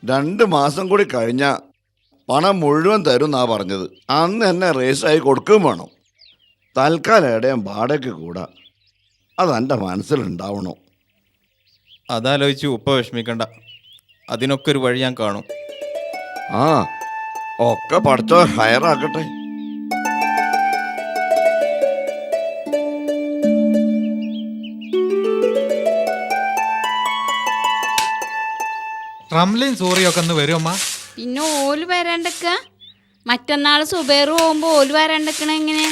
2 മാസം കൂടി കഴിഞ്ഞാ പണം മുഴുവൻ തരുന്നാ പറഞ്ഞത്. അന്ന് എന്നെ രജിസ്റ്ററായി കൊടുക്കുകയും വേണം. തൽക്കാലം എവിടെയും വാടകയ്ക്ക് കൂടാ. അതെൻ്റെ മനസ്സിലുണ്ടാവണോ. അതാലോചിച്ച് ഉപ്പ വിഷമിക്കണ്ട, അതിനൊക്കെ ഒരു വഴി ഞാൻ കാണും. ആ, ഒക്കെ പഠിച്ചോ ഹയറാക്കട്ടെ. റംലയും സൂറിയൊക്കെ ഒന്ന് വരുമമ്മ. പിന്നെ ഓല് വരാണ്ടക്ക? മറ്റന്നാൾ സുബൈർ പോകുമ്പോ ഓല് വരാണ്ടക്കണ എങ്ങനെ?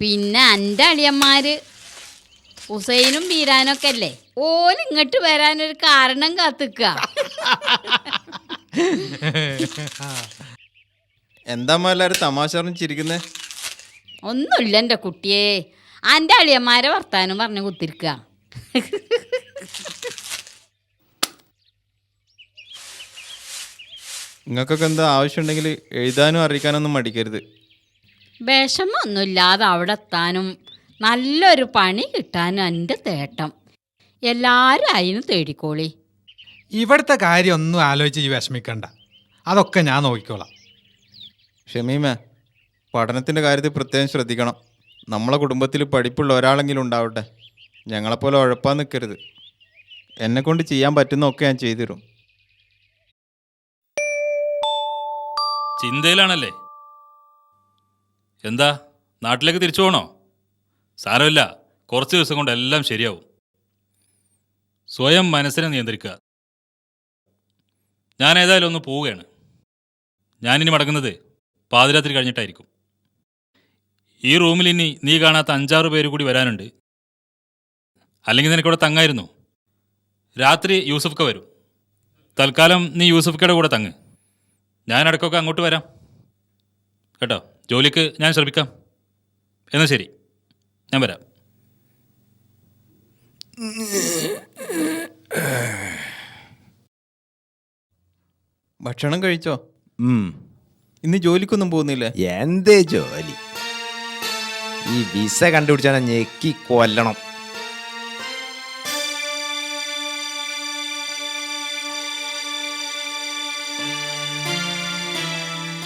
പിന്നെ എൻ്റെ അളിയന്മാര് ഹുസൈനും ബീരാനൊക്കെ അല്ലേ, ഓല് ഇങ്ങോട്ട് വരാനൊരു കാരണം കാത്തിക്ക. എന്താ എല്ലാവരും തമാശ പറഞ്ഞിരിക്കുന്നേ? ഒന്നുമില്ല എൻ്റെ കുട്ടിയെ, എൻ്റെ അളിയന്മാരെ വർത്താനം പറഞ്ഞ് കുത്തിരിക്കുക. നിങ്ങൾക്കൊക്കെ എന്താ ആവശ്യമുണ്ടെങ്കിൽ എഴുതാനും അറിയിക്കാനൊന്നും മടിക്കരുത്. വിഷമൊന്നുമില്ലാതെ അവിടെ എത്താനും നല്ലൊരു പണി കിട്ടാനും എൻ്റെ തേട്ടം. എല്ലാവരും അതിന് തേടിക്കോളി. ഇവിടുത്തെ കാര്യം ഒന്നും ആലോചിച്ച് വിഷമിക്കണ്ട, അതൊക്കെ ഞാൻ നോക്കിക്കോളാം. ഷമീമേ, പഠനത്തിൻ്റെ കാര്യത്തിൽ പ്രത്യേകം ശ്രദ്ധിക്കണം. നമ്മളെ കുടുംബത്തിൽ പഠിപ്പുള്ള ഒരാളെങ്കിലും ഉണ്ടാവട്ടെ. ഞങ്ങളെപ്പോലെ ഉഴപ്പാൻ നിൽക്കരുത്. എന്നെക്കൊണ്ട് ചെയ്യാൻ പറ്റുന്നതൊക്കെ ഞാൻ ചെയ്തു തരും. ചിന്തയിലാണല്ലേ? എന്താ, നാട്ടിലേക്ക് തിരിച്ചു പോകണോ? സാരമില്ല, കുറച്ച് ദിവസം കൊണ്ട് എല്ലാം ശരിയാവും. സ്വയം മനസ്സിനെ നിയന്ത്രിക്കുക. ഞാൻ ഏതായാലും ഒന്ന് പോവുകയാണ്. ഞാനിനി മടങ്ങുന്നത് പാതിരാത്രി കഴിഞ്ഞിട്ടായിരിക്കും. ഈ റൂമിൽ ഇനി നീ കാണാത്ത 5-6 പേര് കൂടി വരാനുണ്ട്. അല്ലെങ്കിൽ നിനക്കിവിടെ തങ്ങായിരുന്നു. രാത്രി യൂസഫ്ക്ക വരും. തൽക്കാലം നീ യൂസഫ്ക്കയുടെ കൂടെ തങ്ങ്. ഞാൻ ഇടയ്ക്കൊക്കെ അങ്ങോട്ട് വരാം കേട്ടോ. ജോലിക്ക് ഞാൻ ശ്രമിക്കാം. എന്നാൽ ശരി, ഞാൻ വരാം. ഭക്ഷണം കഴിച്ചോ? ഇന്ന് ജോലിക്കൊന്നും പോകുന്നില്ലേ? എന്തേ ജോലി? ഈ വിസ കണ്ടുപിടിച്ചാൽ ഞെക്കി കൊല്ലണം.